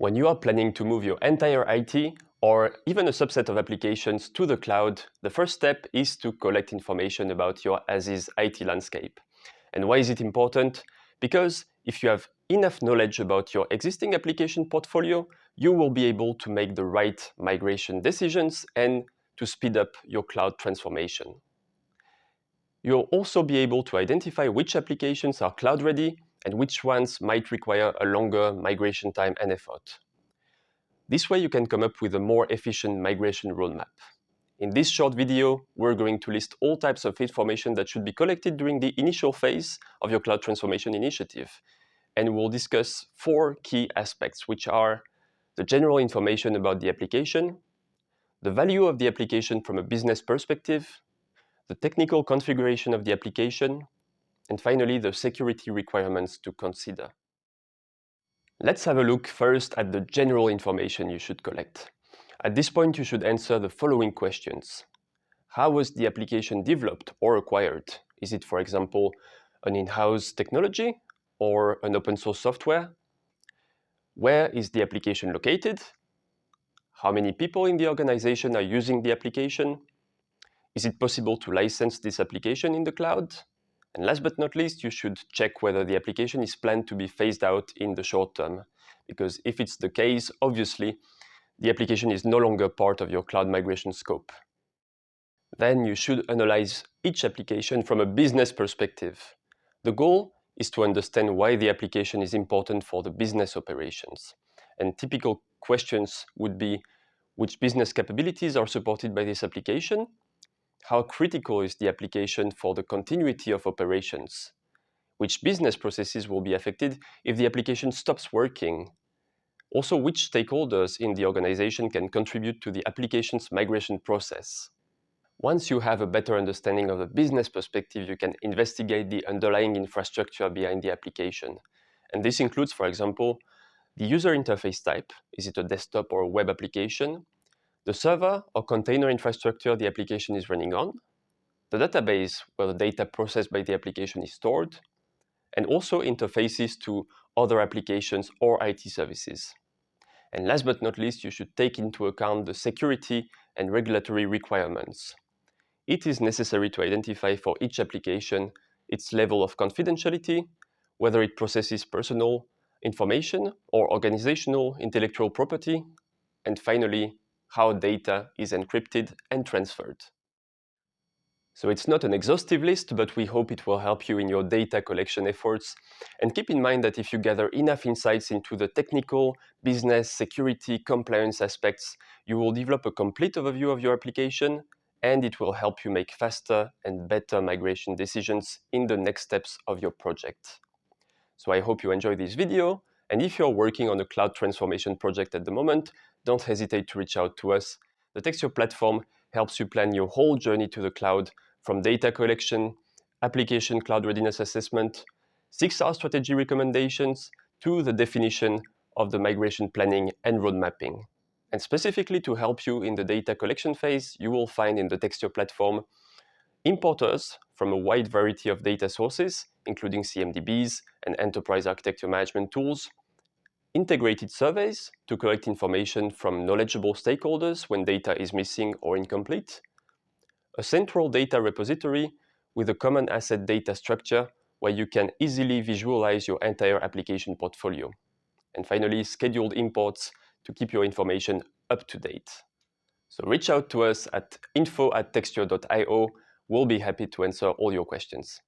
When you are planning to move your entire IT or even a subset of applications to the cloud, the first step is to collect information about your as-is IT landscape. And why is it important? Because if you have enough knowledge about your existing application portfolio, you will be able to make the right migration decisions and to speed up your cloud transformation. You'll also be able to identify which applications are cloud-ready and which ones might require a longer migration time and effort. This way you can come up with a more efficient migration roadmap. In this short video, we're going to list all types of information that should be collected during the initial phase of your cloud transformation initiative. And we'll discuss 4 key aspects, which are the general information about the application, the value of the application from a business perspective, the technical configuration of the application, and finally, the security requirements to consider. Let's have a look first at the general information you should collect. At this point, you should answer the following questions. How was the application developed or acquired? Is it, for example, an in-house technology or an open source software? Where is the application located? How many people in the organization are using the application? Is it possible to license this application in the cloud? And last but not least, you should check whether the application is planned to be phased out in the short term. Because if it's the case, obviously, the application is no longer part of your cloud migration scope. Then you should analyze each application from a business perspective. The goal is to understand why the application is important for the business operations. And typical questions would be, which business capabilities are supported by this application? How critical is the application for the continuity of operations? Which business processes will be affected if the application stops working? Also, which stakeholders in the organization can contribute to the application's migration process? Once you have a better understanding of the business perspective, you can investigate the underlying infrastructure behind the application. And this includes, for example, the user interface type. Is it a desktop or a web application? The server or container infrastructure the application is running on, the database where the data processed by the application is stored, and also interfaces to other applications or IT services. And last but not least, you should take into account the security and regulatory requirements. It is necessary to identify for each application its level of confidentiality, whether it processes personal information or organizational intellectual property, and finally, how data is encrypted and transferred. So it's not an exhaustive list, but we hope it will help you in your data collection efforts. And keep in mind that if you gather enough insights into the technical, business, security, compliance aspects, you will develop a complete overview of your application, and it will help you make faster and better migration decisions in the next steps of your project. So I hope you enjoyed this video, and if you're working on a cloud transformation project at the moment, don't hesitate to reach out to us. The Txture platform helps you plan your whole journey to the cloud, from data collection, application cloud readiness assessment, 6R strategy recommendations, to the definition of the migration planning and road mapping. And specifically to help you in the data collection phase, you will find in the Txture platform importers from a wide variety of data sources, including CMDBs and enterprise architecture management tools, integrated surveys to collect information from knowledgeable stakeholders when data is missing or incomplete, a central data repository with a common asset data structure where you can easily visualize your entire application portfolio, and finally, scheduled imports to keep your information up to date. So reach out to us at info@txture.io. We'll be happy to answer all your questions.